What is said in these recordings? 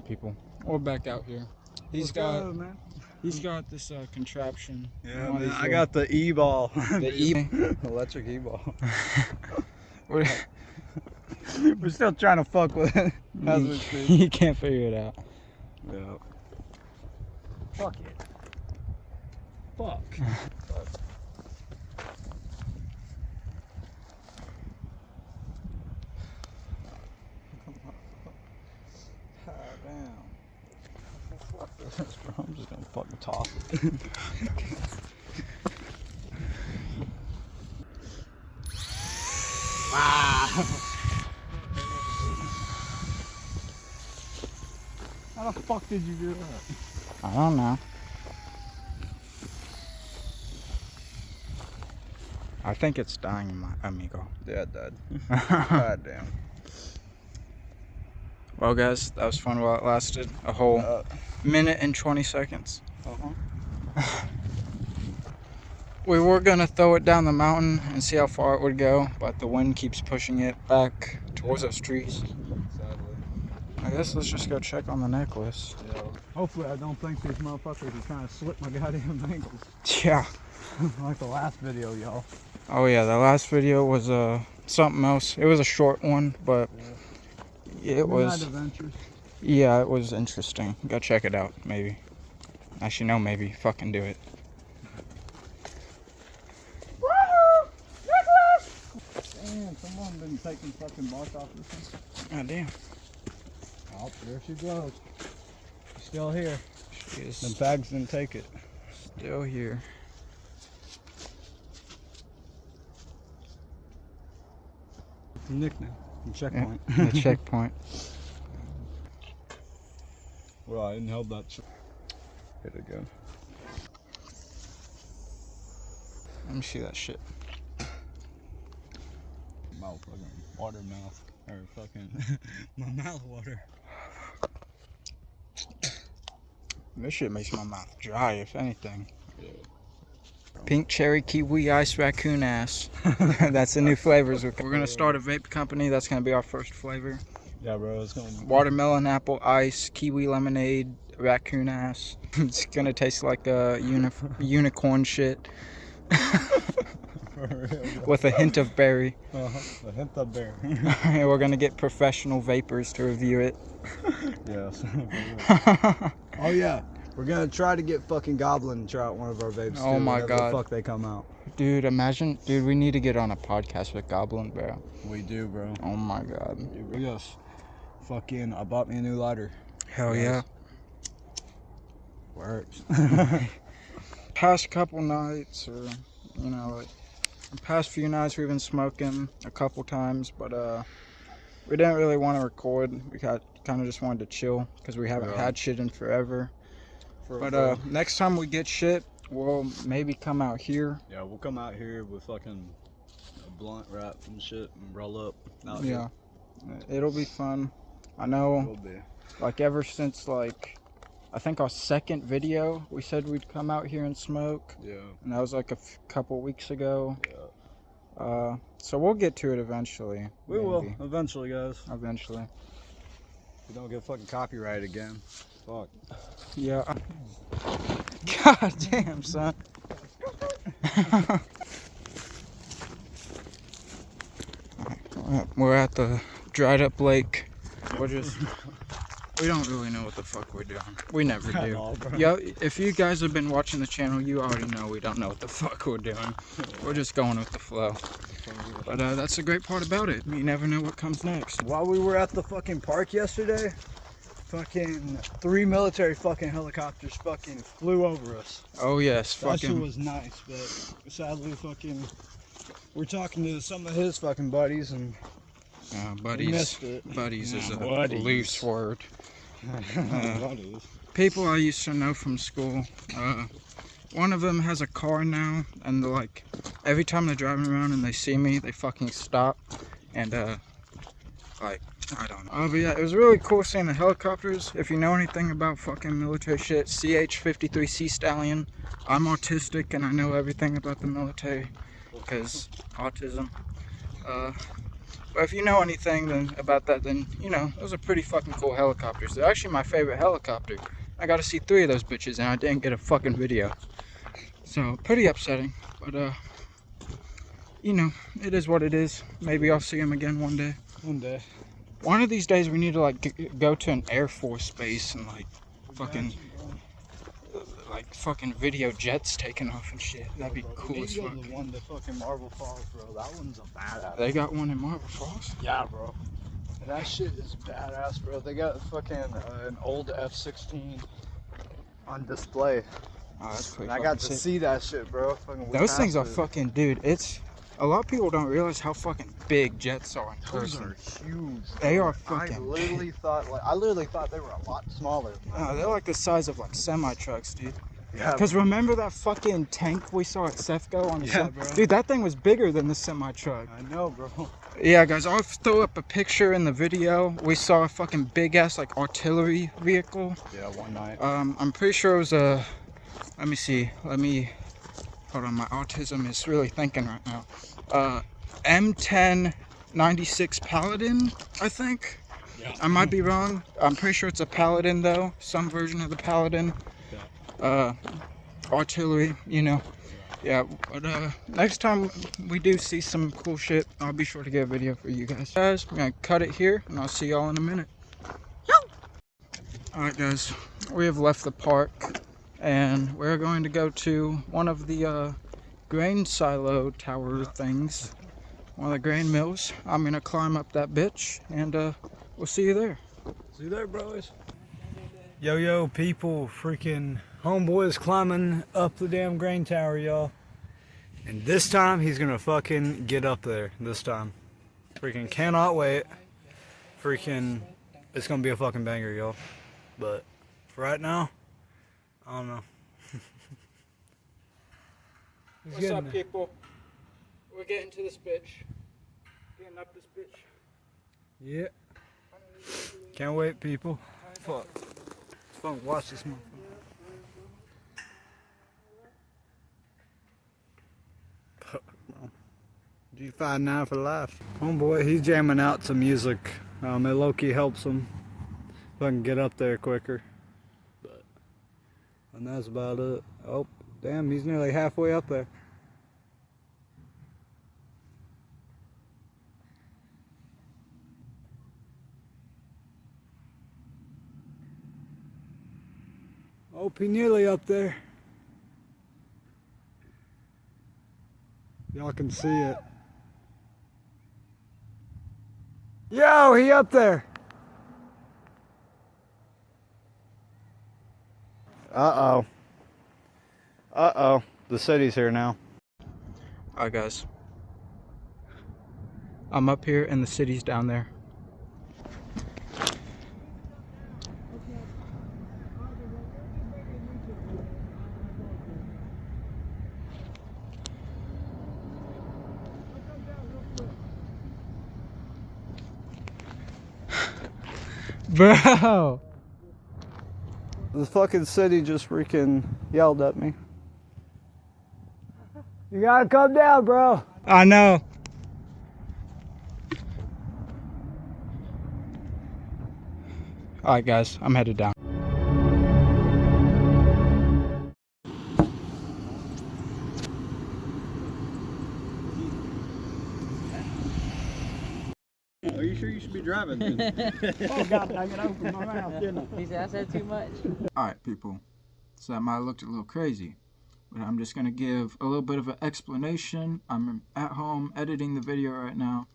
people. We're back out here. He's got this contraption. Yeah, man, I got the E-ball. The electric E-ball. We're still trying to fuck with it as we speak. You can't figure it out. Yeah. Fuck it. Fuck. Damn. Fuck this, bro. I'm just gonna fucking toss it. How the fuck did you do that? I don't know. I think it's dying, my amigo. Yeah, it died. God damn. Well, guys, that was fun while it lasted. A whole minute and 20 seconds. We were gonna throw it down the mountain and see how far it would go, but the wind keeps pushing it back towards those trees. Sadly. I guess let's just go check on the necklace. Yeah. Hopefully I don't think these motherfuckers are trying to slip my goddamn ankles. Yeah. Like the last video, y'all. Oh yeah, the last video was something else. It was a short one, but it was. Adventures. Yeah, it was interesting. Go check it out, maybe. Actually, no, maybe. Fucking do it. Woohoo! Nicholas! Damn, someone been taking fucking bark off this thing. God damn. Oh, there she goes. She's still here. She is Them bags didn't take it. still here. The nickname. The checkpoint. Yeah, the checkpoint. Well, I inhaled that shit. Hit it again. Let me see that shit. Mouth, fucking water mouth. Or fucking my mouth water. This shit makes my mouth dry, if anything. Yeah. Pink cherry kiwi ice raccoon ass. That's the new flavors. We're gonna start a vape company. That's gonna be our first flavor. Yeah, bro, it's gonna be Watermelon apple ice, kiwi lemonade, raccoon ass. It's gonna taste like a unicorn shit. for real. With a hint of berry. A hint of berry. And we're gonna get professional vapors to review it. Yes. Oh yeah, we're gonna try to get fucking Goblin to try out one of our vapes. Oh my God. The fuck they come out. Dude, imagine, dude, we need to get on a podcast with Goblin, bro. We do, bro. Oh my God. Yes. Fucking, I bought me a new lighter. Hell yeah. Works. Past couple nights, or you know, like the past few nights we've been smoking a couple times, but we didn't really want to record. We kind of just wanted to chill because we haven't had shit in forever. But next time we get shit, we'll maybe come out here. Yeah, we'll come out here with fucking a blunt wrap and shit and roll up. Yeah, it'll be fun. I know. It will be. Like ever since like, I think our second video, we said we'd come out here and smoke. Yeah. And that was like a couple weeks ago. Yeah. So we'll get to it eventually. We will eventually, guys. Eventually. We don't get fucking copyright again. Fuck. Yeah. God damn, son. We're at the dried up lake. We don't really know what the fuck we're doing. We never do. Yo, if you guys have been watching the channel, you already know we don't know what the fuck we're doing. We're just going with the flow. But that's the great part about it. You never know what comes next. While we were at the fucking park yesterday, fucking 3 military fucking helicopters fucking flew over us. Oh yes, That shit was nice, but sadly fucking we're talking to some of his fucking buddies and buddies. missed it. Buddies is a buddies. loose word. Buddies. People I used to know from school. One of them has a car now, and they're like, every time they're driving around and they see me, they fucking stop, and like, I don't know. But yeah, it was really cool seeing the helicopters. If you know anything about fucking military shit, CH-53 Sea Stallion. I'm autistic and I know everything about the military, because autism. But if you know anything then about that, then you know those are pretty fucking cool helicopters. They're actually my favorite helicopter. I got to see 3 of those bitches and I didn't get a fucking video. So pretty upsetting, but you know, it is what it is. Maybe I'll see him again one day. One day. One of these days we need to like go to an Air Force base and like fucking video jets taking off and shit. That'd be cool as fuck. The one, the fucking Marble Falls, bro. That one's a badass. They got one in Marble Falls? Yeah, bro. And that shit is badass, bro. They got fucking an old F-16 on display. Oh, that's pretty. And I got to see that shit, bro. Those things are fucking, dude. It's a lot of people don't realize how fucking big jets are in person. Those are huge. They are fucking. I literally thought they were a lot smaller. Oh, they're like the size of like semi trucks, dude. Yeah. Because remember that fucking tank we saw at Sefco on the yeah, bro. Dude, that thing was bigger than the semi truck. I know, bro. Yeah, guys, I'll throw up a picture in the video. We saw a fucking big ass like artillery vehicle. Yeah, one night. I'm pretty sure it was a. Let me see. Hold on. My autism is really thinking right now. M10 96 Paladin, I think. Yeah. I might be wrong. I'm pretty sure it's a Paladin though. Some version of the Paladin. Artillery, you know. Yeah, but next time we do see some cool shit, I'll be sure to get a video for you guys. I'm gonna cut it here and I'll see y'all in a minute. Alright guys, we have left the park and we're going to go to one of the grain silo tower things. One of the grain mills. I'm gonna climb up that bitch and we'll see you there. See you there, boys. Yo, people, freaking homeboy is climbing up the damn grain tower, y'all. And this time, he's gonna fucking get up there. This time. Freaking cannot wait. Freaking, it's gonna be a fucking banger, y'all. But, for right now, I don't know. What's up, people? We're getting to this bitch. Getting up this bitch. Yeah. Can't wait, people. Fuck. It's fun to watch this motherfucker. G59 for life. Homeboy, he's jamming out some music. It low-key helps him if I can get up there quicker. But, and that's about it. Oh, damn, he's nearly halfway up there. Oh, he nearly up there. Y'all can see it. Yo, he up there. Uh-oh. Uh-oh. The city's here now. Alright guys. I'm up here and the city's down there. Bro! The fucking city just freaking yelled at me. You gotta come down, bro. I know. Alright guys, I'm headed down. Are you sure you should be driving? Oh god, dang it, I opened my mouth, didn't I? He said I said too much. Alright people, so that might have looked a little crazy, but I'm just going to give a little bit of an explanation. I'm at home editing the video right now,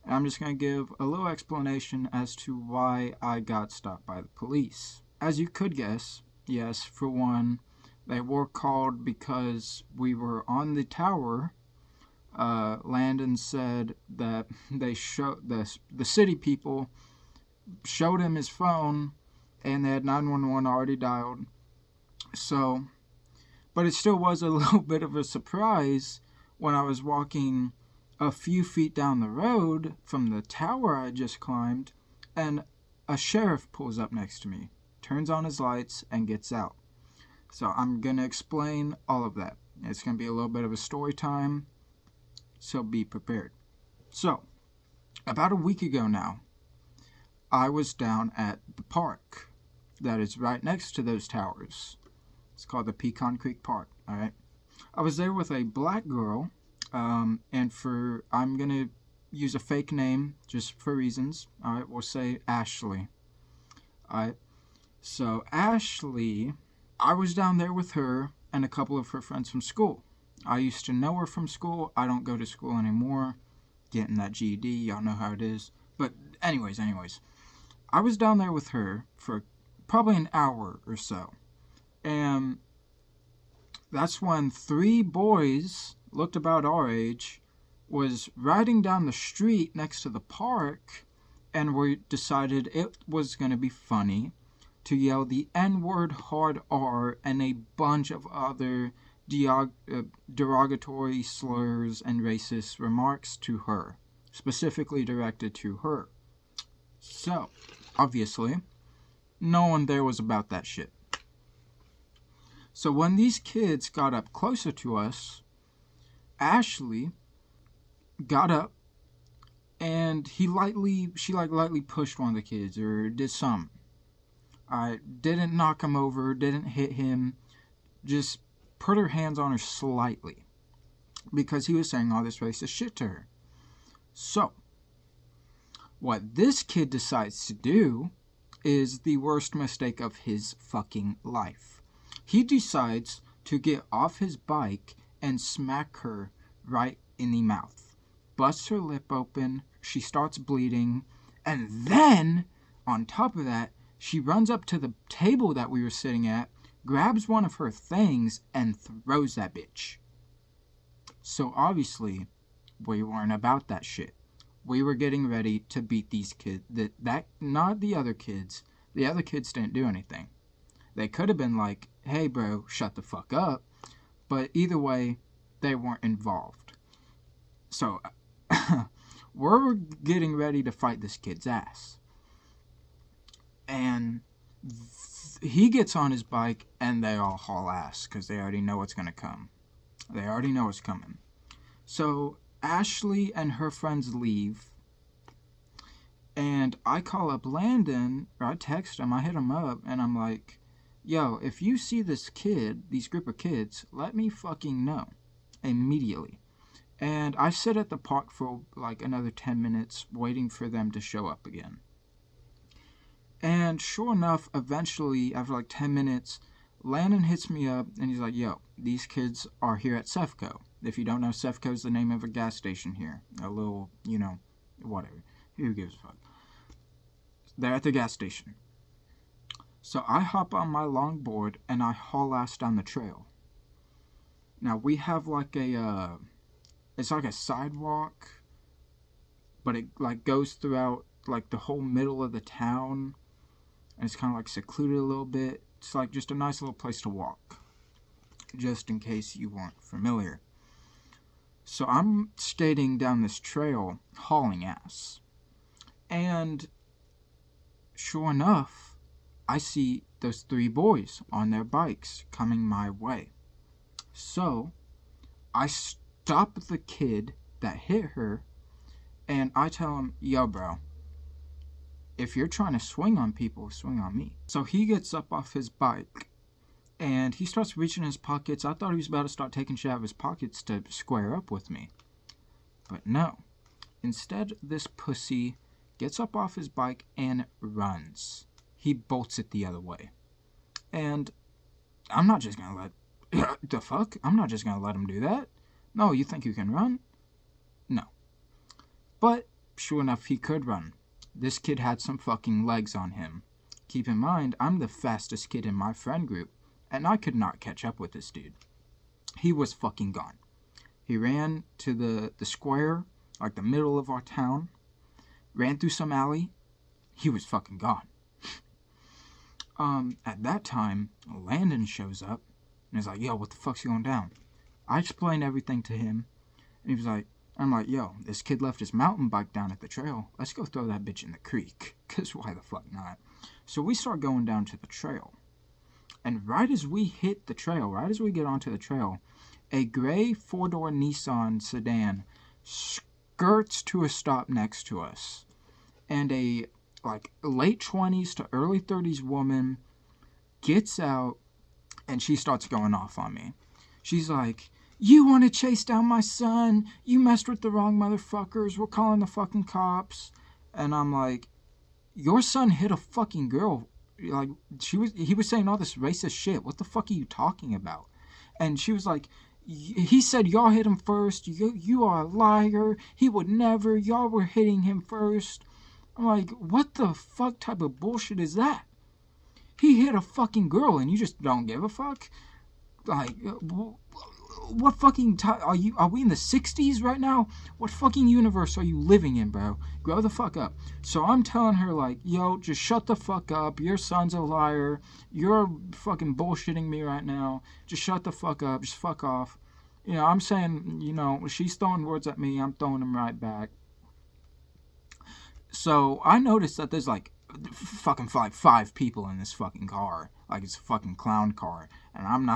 and I'm just going to give a little explanation as to why I got stopped by the police. As you could guess, yes, for one, they were called because we were on the tower. Landon said that they showed the city people showed him his phone and they had 911 already dialed. So, but it still was a little bit of a surprise when I was walking a few feet down the road from the tower I just climbed and a sheriff pulls up next to me, turns on his lights and gets out. So I'm going to explain all of that. It's going to be a little bit of a story time. So be prepared. So, about a week ago now, I was down at the park that is right next to those towers. It's called the Pecan Creek Park, alright? I was there with a black girl, and I'm going to use a fake name just for reasons, alright? We'll say Ashley, alright? So, Ashley, I was down there with her and a couple of her friends from school. I used to know her from school. I don't go to school anymore. Getting that GED, y'all know how it is. But anyways, I was down there with her for probably an hour or so. And that's when 3 boys, looked about our age, was riding down the street next to the park, and we decided it was going to be funny to yell the N-word hard R and a bunch of other derogatory slurs and racist remarks to her, specifically directed to her. So, obviously, no one there was about that shit. So when these kids got up closer to us, Ashley got up and she lightly pushed one of the kids or did something. I didn't knock him over, didn't hit him, just put her hands on her slightly because he was saying all this racist shit to her. So, what this kid decides to do is the worst mistake of his fucking life. He decides to get off his bike and smack her right in the mouth. Busts her lip open, she starts bleeding, and then, on top of that, she runs up to the table that we were sitting at, grabs one of her things, and throws that bitch. So obviously, we weren't about that shit. We were getting ready to beat these kids. Not the other kids. The other kids didn't do anything. They could have been like, hey bro, shut the fuck up. But either way, they weren't involved. So, we're getting ready to fight this kid's ass. And he gets on his bike and they all haul ass because they already know what's going to come. They already know what's coming. So Ashley and her friends leave. And I call up Landon, or I text him, I hit him up, and I'm like, yo, if you see these group of kids, let me fucking know immediately. And I sit at the park for like another 10 minutes waiting for them to show up again. And sure enough, eventually, after like 10 minutes, Landon hits me up and he's like, yo, these kids are here at Cefco. If you don't know, Cefco is the name of a gas station here. A little, whatever. Who gives a fuck? They're at the gas station. So I hop on my longboard and I haul ass down the trail. Now we have like it's like a sidewalk, but it like goes throughout like the whole middle of the town. And it's kind of like secluded a little bit. It's like just a nice little place to walk. Just in case you weren't familiar. So I'm skating down this trail, hauling ass. And sure enough, I see those 3 boys on their bikes coming my way. So I stop the kid that hit her and I tell him, yo bro, if you're trying to swing on people, swing on me. So he gets up off his bike and he starts reaching in his pockets. I thought he was about to start taking shit out of his pockets to square up with me. But no. Instead, this pussy gets up off his bike and runs. He bolts it the other way. And I'm not just going to let... the fuck? I'm not just going to let him do that. No, you think you can run? No. But, sure enough, he could run. This kid had some fucking legs on him. Keep in mind, I'm the fastest kid in my friend group, and I could not catch up with this dude. He was fucking gone. He ran to the square, like the middle of our town, ran through some alley. He was fucking gone. At that time, Landon shows up, and he's like, yo, what the fuck's going down? I explained everything to him, and he was like, I'm like, yo, this kid left his mountain bike down at the trail. Let's go throw that bitch in the creek. Because why the fuck not? So we start going down to the trail. And right as we hit the trail, right as we get onto the trail, a gray 4-door Nissan sedan skirts to a stop next to us. And a like late 20s to early 30s woman gets out and she starts going off on me. She's like, "You want to chase down my son? You messed with the wrong motherfuckers. We're calling the fucking cops." And I'm like, "Your son hit a fucking girl." Like, he was saying all this racist shit. What the fuck are you talking about? And she was like, "He said y'all hit him first. You are a liar. He would never. Y'all were hitting him first." I'm like, what the fuck type of bullshit is that? He hit a fucking girl and you just don't give a fuck? Like, what fucking time are you? Are we in the 60s right now? What fucking universe are you living in, bro? Grow the fuck up. So I'm telling her, like, yo, just shut the fuck up. Your son's a liar. You're fucking bullshitting me right now. Just shut the fuck up. Just fuck off. You know, I'm saying, you know, she's throwing words at me. I'm throwing them right back. So I noticed that there's like fucking five people in this fucking car. Like, it's a fucking clown car. And I'm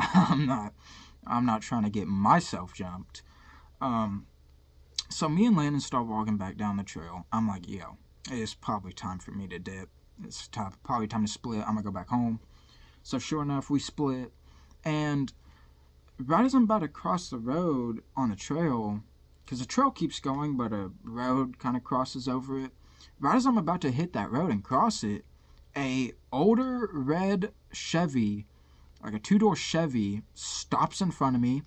not trying to get myself jumped. So me and Landon start walking back down the trail. I'm like, yo, it's probably time for me to dip. It's probably time to split. I'm gonna go back home. So sure enough, we split. And right as I'm about to cross the road on the trail, because the trail keeps going, but a road kind of crosses over it. Right as I'm about to hit that road and cross it, a older red Chevy, like a 2-door Chevy, stops in front of me,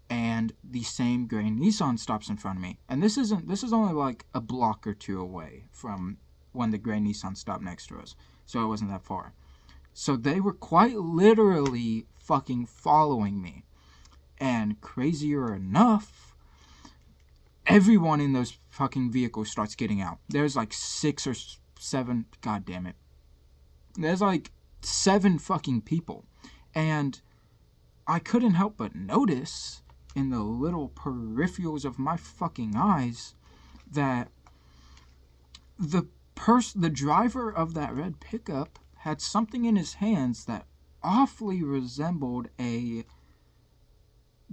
and the same gray Nissan stops in front of me. And this is only like a block or two away from when the gray Nissan stopped next to us, so it wasn't that far. So they were quite literally fucking following me. And crazier enough, everyone in those fucking vehicles starts getting out. There's like 6 or 7, god damn it. There's like 7 fucking people. And I couldn't help but notice in the little peripherals of my fucking eyes that the driver of that red pickup had something in his hands that awfully resembled a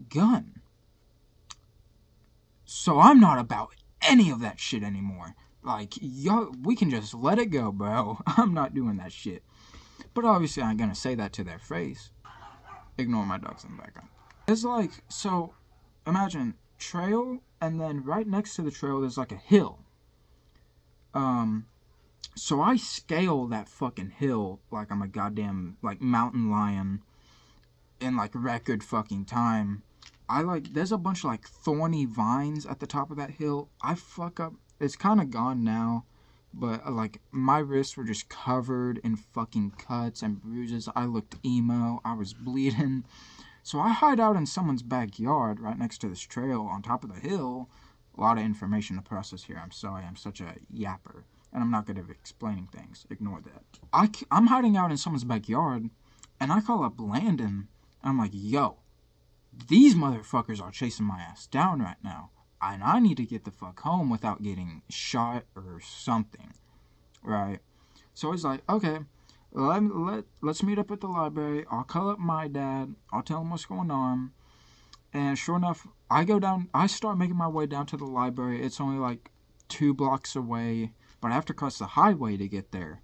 gun. So I'm not about any of that shit anymore. Like, yo, we can just let it go, bro. I'm not doing that shit. But obviously I ain't gonna say that to their face. Ignore my dogs in the background. It's like, so imagine trail, and then right next to the trail there's like a hill. So I scale that fucking hill like I'm a goddamn like mountain lion in like record fucking time. There's a bunch of like thorny vines at the top of that hill. I fuck up. It's kind of gone now, but like my wrists were just covered in fucking cuts and bruises. I looked emo. I was bleeding. So I hide out in someone's backyard right next to this trail on top of the hill. A lot of information to process here. I'm sorry. I'm such a yapper. And I'm not good at explaining things. Ignore that. I'm hiding out in someone's backyard, and I call up Landon. I'm like, yo, these motherfuckers are chasing my ass down right now, and I need to get the fuck home without getting shot or something, right? So he's like, okay, let's meet up at the library. I'll call up my dad. I'll tell him what's going on. And sure enough, I start making my way down to the library. It's only like 2 blocks away, but I have to cross the highway to get there.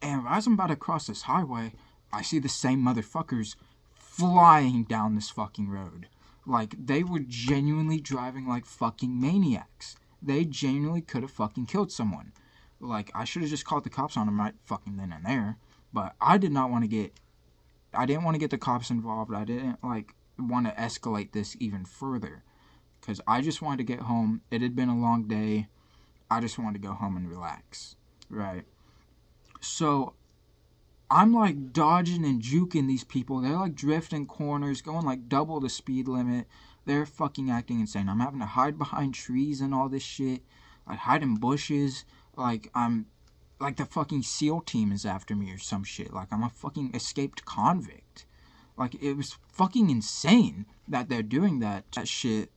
And as I'm about to cross this highway, I see the same motherfuckers flying down this fucking road. Like, they were genuinely driving like fucking maniacs. They genuinely could have fucking killed someone. Like, I should have just called the cops on them right fucking then and there. But I didn't want to get the cops involved. I didn't like want to escalate this even further, because I just wanted to get home. It had been a long day. I just wanted to go home and relax, right? So I'm like dodging and juking these people. They're like drifting corners, going like double the speed limit. They're fucking acting insane. I'm having to hide behind trees and all this shit. Like, hide in bushes. Like, I'm like the fucking SEAL team is after me or some shit. Like, I'm a fucking escaped convict. Like, it was fucking insane that they're doing that shit.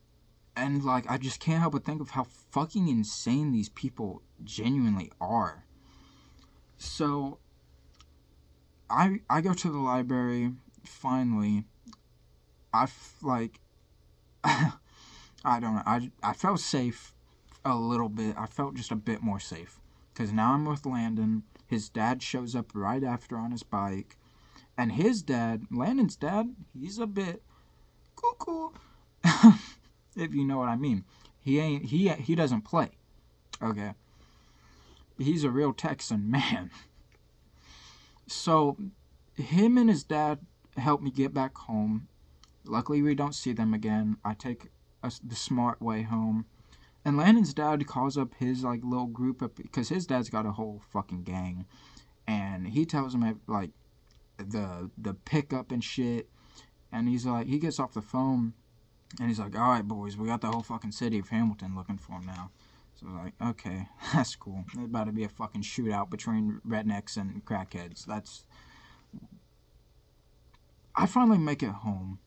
And like, I just can't help but think of how fucking insane these people genuinely are. So I go to the library, finally. I don't know, I felt safe a little bit, I felt just a bit more safe. Because now I'm with Landon. His dad shows up right after on his bike. And his dad, Landon's dad, he's a bit cuckoo. If you know what I mean. He doesn't play. Okay. He's a real Texan man. So, him and his dad helped me get back home. Luckily, we don't see them again. I take the smart way home. And Landon's dad calls up his, like, little group up, because his dad's got a whole fucking gang. And he tells him, like, the pickup and shit. And he's like, he gets off the phone, and he's like, all right, boys, we got the whole fucking city of Hamilton looking for him now. So we're like, okay, that's cool. There's about to be a fucking shootout between rednecks and crackheads. I finally make it home.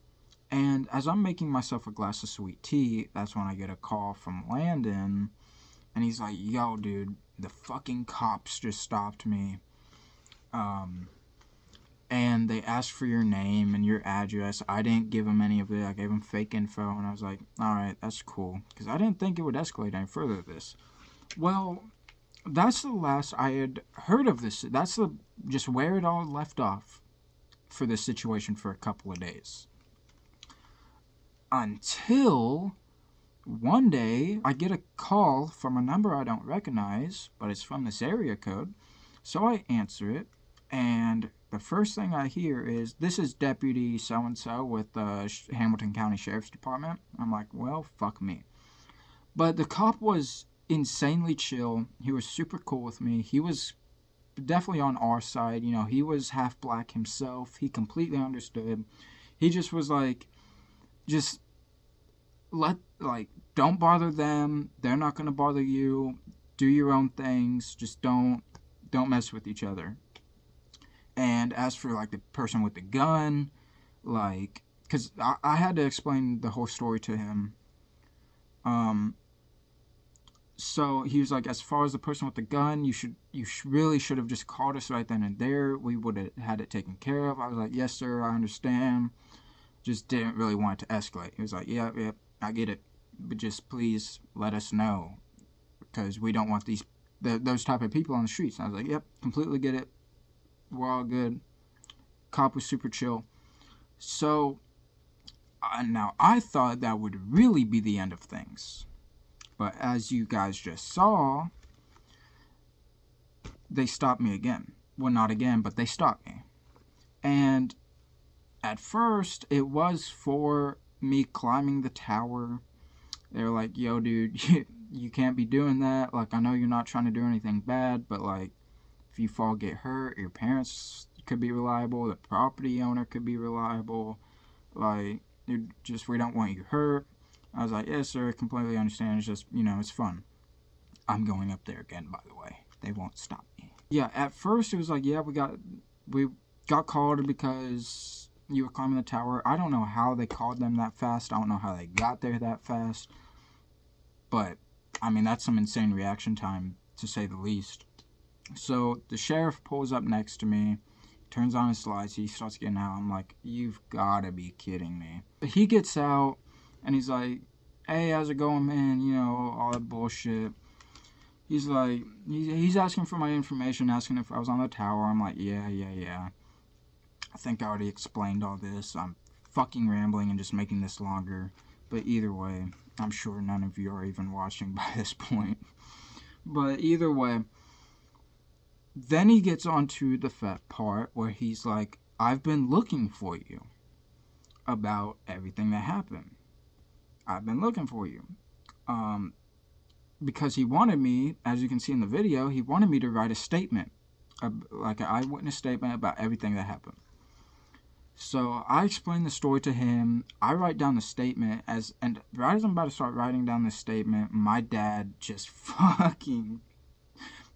And as I'm making myself a glass of sweet tea, that's when I get a call from Landon. And he's like, yo, dude, the fucking cops just stopped me. And they asked for your name and your address. I didn't give them any of it. I gave them fake info. And I was like, all right, that's cool. Because I didn't think it would escalate any further this. Well, that's the last I had heard of this. That's just where it all left off for this situation for a couple of days. Until one day I get a call from a number I don't recognize, but it's from this area code. So I answer it, and the first thing I hear is, this is Deputy so-and-so with the Hamilton County Sheriff's Department. I'm like, well, fuck me. But the cop was insanely chill. He was super cool with me. He was definitely on our side. You know, he was half black himself. He completely understood. He just was like, don't bother them. They're not going to bother you. Do your own things. Just don't mess with each other. And as for, like, the person with the gun, like, because I had to explain the whole story to him. So he was like, as far as the person with the gun, you really should have just called us right then and there. We would have had it taken care of. I was like, yes, sir, I understand. Just didn't really want it to escalate. He was like, yeah, I get it. But just please let us know. Because we don't want those type of people on the streets. And I was like, yep, completely get it. We're all good. Cop was super chill. So, now I thought that would really be the end of things. But as you guys just saw, they stopped me again. Well, not again, but they stopped me. And at first, it was for me climbing the tower. They were like, yo, dude, you can't be doing that. Like, I know you're not trying to do anything bad, but, like, if you fall, get hurt, your parents could be reliable, the property owner could be reliable. Like, we don't want you hurt. I was like, yes, sir, I completely understand. It's just, it's fun. I'm going up there again, by the way. They won't stop me. Yeah, at first it was like, yeah, we got called because you were climbing the tower. I don't know how they called them that fast. I don't know how they got there that fast. But, I mean, that's some insane reaction time, to say the least. So, the sheriff pulls up next to me, turns on his lights, he starts getting out. I'm like, you've got to be kidding me. But he gets out, and he's like, hey, how's it going, man? All that bullshit. He's like, he's asking for my information, asking if I was on the tower. I'm like, yeah. I think I already explained all this. I'm fucking rambling and just making this longer. But either way, I'm sure none of you are even watching by this point. But either way, then he gets onto the part where he's like, I've been looking for you about everything that happened. I've been looking for you. Because he wanted me, as you can see in the video, he wanted me to write a statement, like an eyewitness statement about everything that happened. So I explained the story to him. I write down the statement, and right as I'm about to start writing down the statement, my dad just fucking,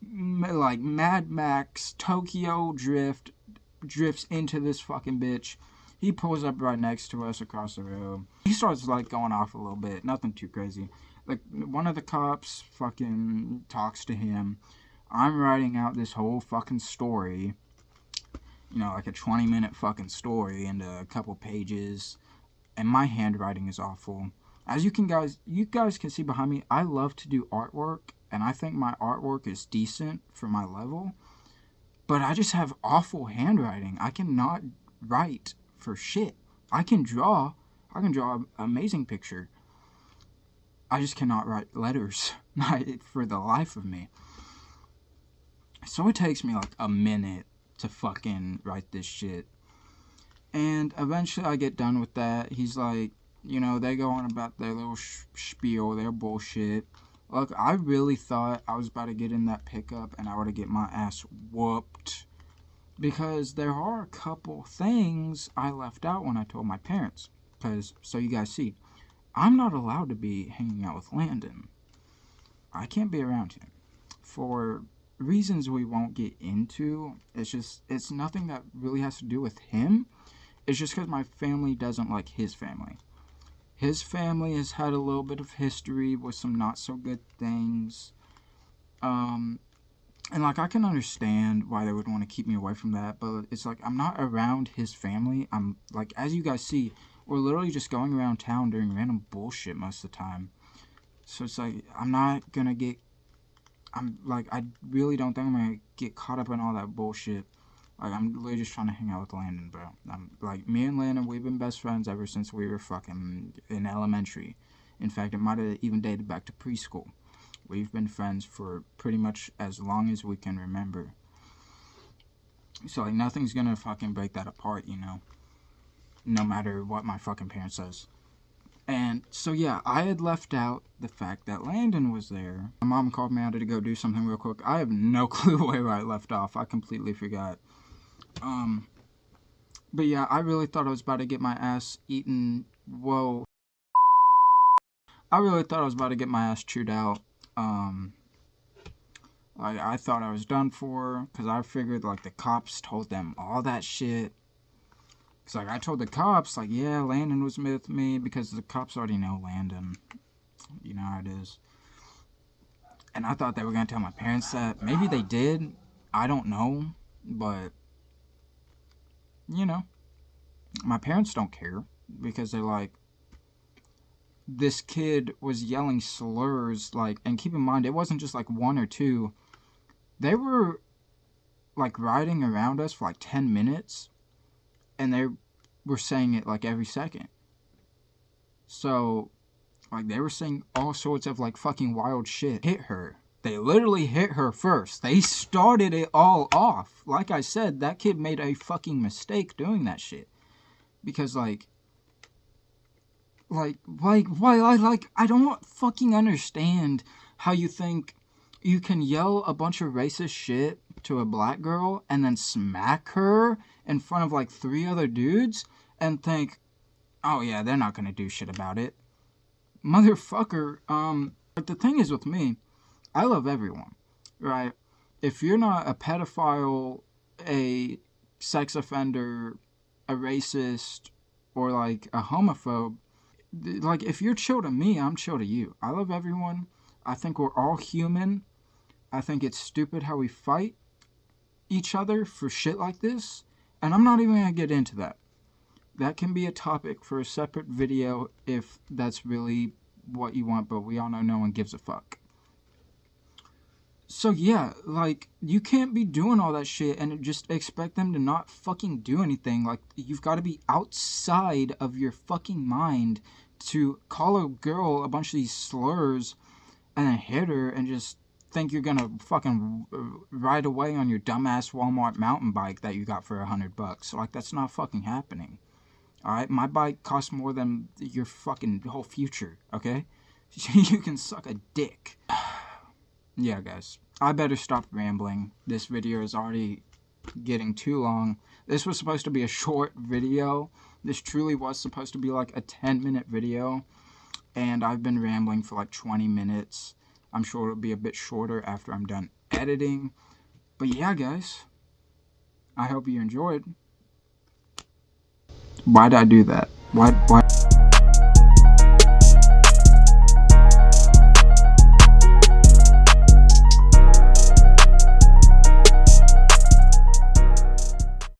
like, Mad Max, Tokyo drifts into this fucking bitch. He pulls up right next to us across the road. He starts, like, going off a little bit. Nothing too crazy. Like, one of the cops fucking talks to him. I'm writing out this whole fucking story. Like a 20-minute fucking story into a couple pages. And my handwriting is awful. As you guys can see behind me, I love to do artwork, and I think my artwork is decent for my level, but I just have awful handwriting. I cannot write for shit. I can draw an amazing picture. I just cannot write letters, not for the life of me. So it takes me like a minute to fucking write this shit. And eventually I get done with that. He's like, you know, they go on about their little spiel, their bullshit. Look, I really thought I was about to get in that pickup and I were to get my ass whooped. Because there are a couple things I left out when I told my parents. Because, so you guys see, I'm not allowed to be hanging out with Landon. I can't be around him. For reasons we won't get into. It's nothing that really has to do with him. It's just because my family doesn't like his family. His family has had a little bit of history with some not so good things. And like, I can understand why they would want to keep me away from that, but it's like, I'm not around his family. I'm like, as you guys see, we're literally just going around town doing random bullshit most of the time. So it's like, I really don't think I'm gonna get caught up in all that bullshit. Like, I'm literally just trying to hang out with Landon, bro. Like, me and Landon, we've been best friends ever since we were fucking in elementary. In fact, it might have even dated back to preschool. We've been friends for pretty much as long as we can remember. So, like, nothing's gonna fucking break that apart, you know? No matter what my fucking parents says. And so, yeah, I had left out the fact that Landon was there. My mom called me out to go do something real quick. I have no clue where I left off. I completely forgot. But yeah, I really thought I was about to get my ass eaten. Whoa. I really thought I was about to get my ass chewed out. I thought I was done for, because I figured, like, the cops told them all that shit. Because, like, I told the cops, like, yeah, Landon was with me, because the cops already know Landon. You know how it is. And I thought they were going to tell my parents that. Maybe they did. I don't know. But, you know, my parents don't care, because they're like, this kid was yelling slurs, like, and keep in mind, it wasn't just like one or two. They were like riding around us for like 10 minutes, and they were saying it like every second. So, like, they were saying all sorts of like fucking wild shit. Hit her. They literally hit her first. They started it all off. Like I said, that kid made a fucking mistake doing that shit. Because, why, I don't fucking understand how you think you can yell a bunch of racist shit to a black girl and then smack her in front of, like, 3 other dudes and think, oh yeah, they're not gonna do shit about it. Motherfucker, but the thing is with me, I love everyone, right? If you're not a pedophile, a sex offender, a racist, or like a homophobe, like, if you're chill to me, I'm chill to you. I love everyone. I think we're all human. I think it's stupid how we fight each other for shit like this. And I'm not even going to get into that. That can be a topic for a separate video if that's really what you want, but we all know no one gives a fuck. So yeah, like, you can't be doing all that shit and just expect them to not fucking do anything. Like, you've got to be outside of your fucking mind to call a girl a bunch of these slurs and then hit her and just think you're gonna fucking ride away on your dumbass Walmart mountain bike that you got for $100. Like, that's not fucking happening. Alright, my bike costs more than your fucking whole future, okay? You can suck a dick. Yeah, guys, I better stop rambling. This video is already getting too long. This was supposed to be a short video. This truly was supposed to be like a 10-minute video, and I've been rambling for like 20 minutes. I'm sure it'll be a bit shorter after I'm done editing. But yeah, guys, I hope you enjoyed. Why'd I do that? Why?